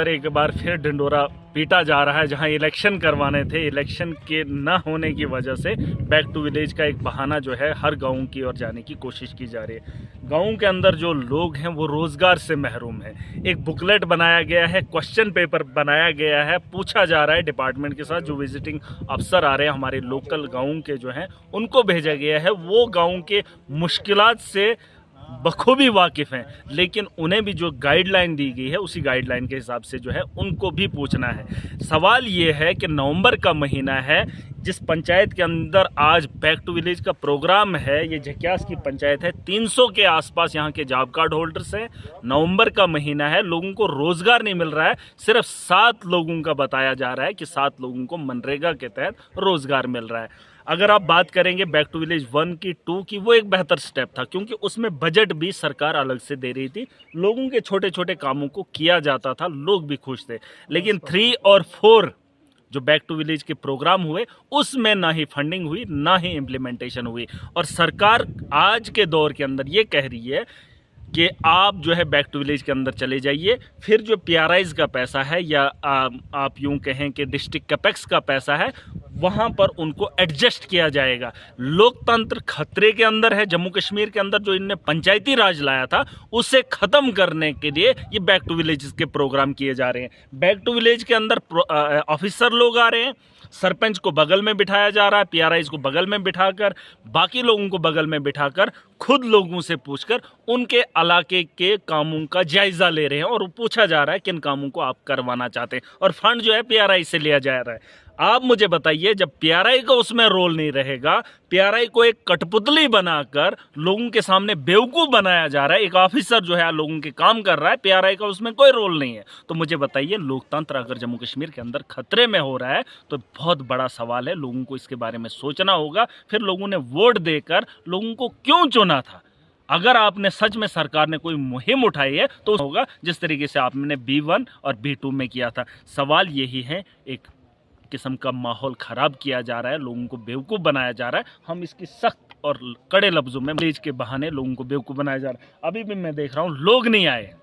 लगातार एक बार फिर ढिंढोरा पीटा जा रहा है। जहां इलेक्शन करवाने थे, इलेक्शन के न होने की वजह से बैक टू विलेज का एक बहाना जो है हर गांव की ओर जाने की कोशिश की जा रही है। गांव के अंदर जो लोग हैं वो रोजगार से महरूम हैं। एक बुकलेट बनाया गया है, क्वेश्चन पेपर बनाया गया है, पूछा जा रहा है डिपार्टमेंट के साथ। जो विजिटिंग अफसर आ रहे हैं हमारे लोकल गाँव के जो हैं उनको भेजा गया है। वो गाँव के मुश्किलात से बखूबी वाकिफ़ हैं, लेकिन उन्हें भी जो गाइडलाइन दी गई है उसी गाइडलाइन के हिसाब से जो है उनको भी पूछना है। सवाल ये है कि नवंबर का महीना है, जिस पंचायत के अंदर आज बैक टू विलेज का प्रोग्राम है, ये झक्यास की पंचायत है, 300 के आसपास यहाँ के जॉब कार्ड होल्डर्स हैं। नवंबर का महीना है, लोगों को रोज़गार नहीं मिल रहा है। सिर्फ 7 लोगों का बताया जा रहा है कि 7 लोगों को मनरेगा के तहत रोज़गार मिल रहा है। अगर आप बात करेंगे बैक टू विलेज 1 की 2 की, वो एक बेहतर स्टेप था क्योंकि उसमें बजट भी सरकार अलग से दे रही थी। लोगों के छोटे छोटे कामों को किया जाता था, लोग भी खुश थे। लेकिन 3 और 4 जो बैक टू विलेज के प्रोग्राम हुए उसमें ना ही फंडिंग हुई ना ही इम्प्लीमेंटेशन हुई। और सरकार आज के दौर के अंदर ये कह रही है कि आप जो है बैक टू विलेज के अंदर चले जाइए, फिर जो पीआरआईज का पैसा है या आप यूं कहें कि डिस्ट्रिक्ट कैपेक्स का पैसा है, वहां पर उनको एडजस्ट किया जाएगा। लोकतंत्र खतरे के अंदर है। जम्मू कश्मीर के अंदर जो इनने पंचायती राज लाया था उसे ख़त्म करने के लिए ये बैक टू विलेज के प्रोग्राम किए जा रहे हैं। बैक टू विलेज के अंदर ऑफिसर लोग आ रहे हैं, सरपंच को बगल में बिठाया जा रहा है, पीआरआईज को बगल में बिठाकर, बाकी लोगों को बगल में बिठाकर, खुद लोगों से पूछकर उनके इलाके के कामों का जायजा ले रहे हैं और पूछा जा रहा है किन कामों को आप करवाना चाहते हैं। और फंड जो है पीआरआई से लिया जा रहा है। आप मुझे बताइए, जब पीआरआई का उसमें रोल नहीं रहेगा, पीआरआई को एक कठपुतली बनाकर लोगों के सामने बेवकूफ़ बनाया जा रहा है, एक ऑफिसर जो है लोगों के काम कर रहा है, पीआरआई का उसमें कोई रोल नहीं है, तो मुझे बताइए लोकतंत्र अगर जम्मू कश्मीर के अंदर खतरे में हो रहा है तो बहुत बड़ा सवाल है। लोगों को इसके बारे में सोचना होगा। फिर लोगों ने वोट देकर लोगों को क्यों चुना था? अगर आपने सच में सरकार ने कोई मुहिम उठाई है तो होगा जिस तरीके से आपने B1 और B2 में किया था। सवाल यही है, एक किस्म का माहौल ख़राब किया जा रहा है, लोगों को बेवकूफ़ बनाया जा रहा है। हम इसकी सख्त और कड़े लफ्ज़ों में विलेज के बहाने लोगों को बेवकूफ़ बनाया जा रहा है। अभी भी मैं देख रहा हूँ लोग नहीं आए।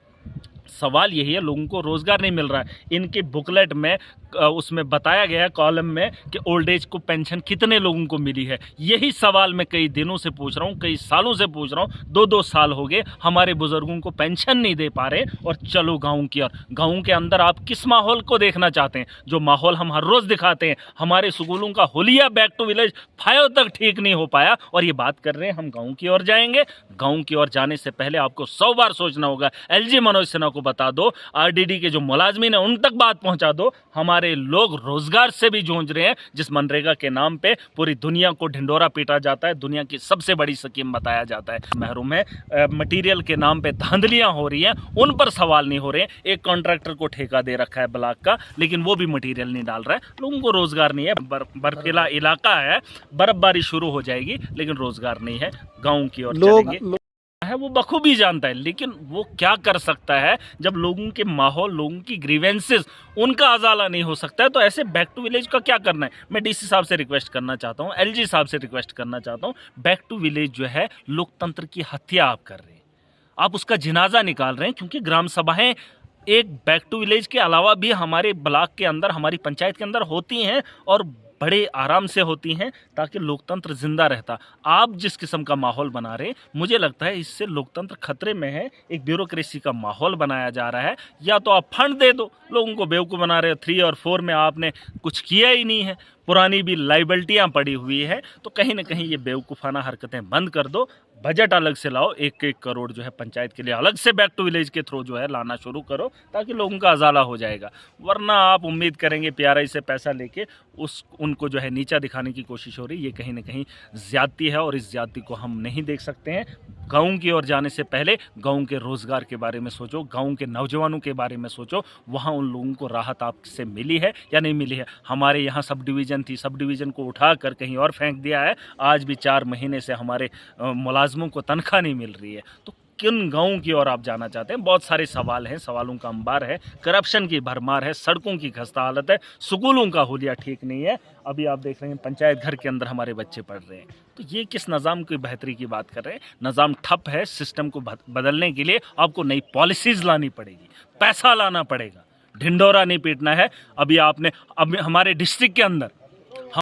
सवाल यही है, लोगों को रोज़गार नहीं मिल रहा है। इनकी बुकलेट में उसमें बताया गया है कॉलम में कि ओल्ड एज को पेंशन कितने लोगों को मिली है। यही सवाल मैं कई दिनों से पूछ रहा हूँ, कई सालों से पूछ रहा हूँ। 2-2 साल हो गए हमारे बुजुर्गों को पेंशन नहीं दे पा रहे। और चलो गाँव की ओर, गाँव के अंदर आप किस माहौल को देखना चाहते हैं? जो माहौल हम हर रोज़ दिखाते हैं। हमारे स्कूलों का हुलिया बैक टू विलेज 5 तक ठीक नहीं हो पाया और ये बात कर रहे हैं हम गाँव की ओर जाएंगे। गाँव की ओर जाने से पहले आपको 100 बार सोचना होगा। LG मनोज सिन्हा को बता दो, RDD के जो मुलाजमीन है उन तक बात पहुंचा दो। हमारे लोग रोजगार से भी जूझ रहे हैं। जिस मनरेगा के नाम पे पूरी दुनिया को ढिंढोरा पीटा जाता है, दुनिया की सबसे बड़ी स्कीम बताया जाता है, महरूम है। मटेरियल के नाम पे धांधलियां हो रही हैं, उन पर सवाल नहीं हो रहे हैं। एक कॉन्ट्रैक्टर को ठेका दे रखा है ब्लॉक का, लेकिन वो भी मटेरियल नहीं डाल रहा है। लोगों को रोजगार नहीं है। बर्फीला इलाका है, बर्फबारी शुरू हो जाएगी लेकिन रोजगार नहीं है। गाँव की ओर चलेंगे है, वो बखूबी जानता है, लेकिन वो क्या कर सकता है जब लोगों के माहौल, लोगों की ग्रीवेंसेस, उनका अजाला नहीं हो सकता है। तो ऐसे बैक टू विलेज का क्या करना है? मैं DC साहब से रिक्वेस्ट करना चाहता हूँ, LG साहब से रिक्वेस्ट करना चाहता हूँ। बैक टू विलेज जो है लोकतंत्र की हत्या आप कर रहे हैं, आप उसका जनाजा निकाल रहे हैं। क्योंकि ग्राम सभाएं एक बैक टू विलेज के अलावा भी हमारे ब्लॉक के अंदर, हमारी पंचायत के अंदर होती हैं और बड़े आराम से होती हैं ताकि लोकतंत्र जिंदा रहता। आप जिस किस्म का माहौल बना रहे हैं, मुझे लगता है इससे लोकतंत्र खतरे में है। एक ब्यूरोक्रेसी का माहौल बनाया जा रहा है। या तो आप फंड दे दो, लोगों को बेवकूफ़ बना रहे हो। 3 और 4 में आपने कुछ किया ही नहीं है, पुरानी भी लाइबिलिटियाँ पड़ी हुई है। तो कहीं ना कहीं ये बेवकूफ़ाना हरकतें बंद कर दो। बजट अलग से लाओ, 1-1 करोड़ जो है पंचायत के लिए अलग से बैक टू विलेज के थ्रू जो है लाना शुरू करो, ताकि लोगों का अजाला हो जाएगा। वरना आप उम्मीद करेंगे पीआरआई से पैसा लेके उनको जो है नीचा दिखाने की कोशिश हो रही है। ये कहीं ना कहीं ज़्यादती है और इस ज़्यादती को हम नहीं देख सकते हैं। गाँव की ओर जाने से पहले गाँव के रोज़गार के बारे में सोचो, गाँव के नौजवानों के बारे में सोचो। वहाँ उन लोगों को राहत आपसे मिली है या नहीं मिली है? हमारे यहाँ सब डिवीज़न थी, सब डिवीज़न को उठाकर कहीं और फेंक दिया है। आज भी 4 महीने से हमारे मुलाजमों को तनख्वाह नहीं मिल रही है। तो किन गाँव की ओर आप जाना चाहते हैं? बहुत सारे सवाल हैं, सवालों का अंबार है। करप्शन की भरमार है, सड़कों की खस्ता हालत है, स्कूलों का हुलिया ठीक नहीं है। अभी आप देख रहे हैं पंचायत घर के अंदर हमारे बच्चे पढ़ रहे हैं। तो ये किस निज़ाम की बेहतरी की बात कर रहे हैं? निज़ाम ठप है। सिस्टम को बदलने के लिए आपको नई पॉलिसीज़ लानी पड़ेगी, पैसा लाना पड़ेगा। ढिंढोरा नहीं पीटना है। अभी हमारे डिस्ट्रिक्ट के अंदर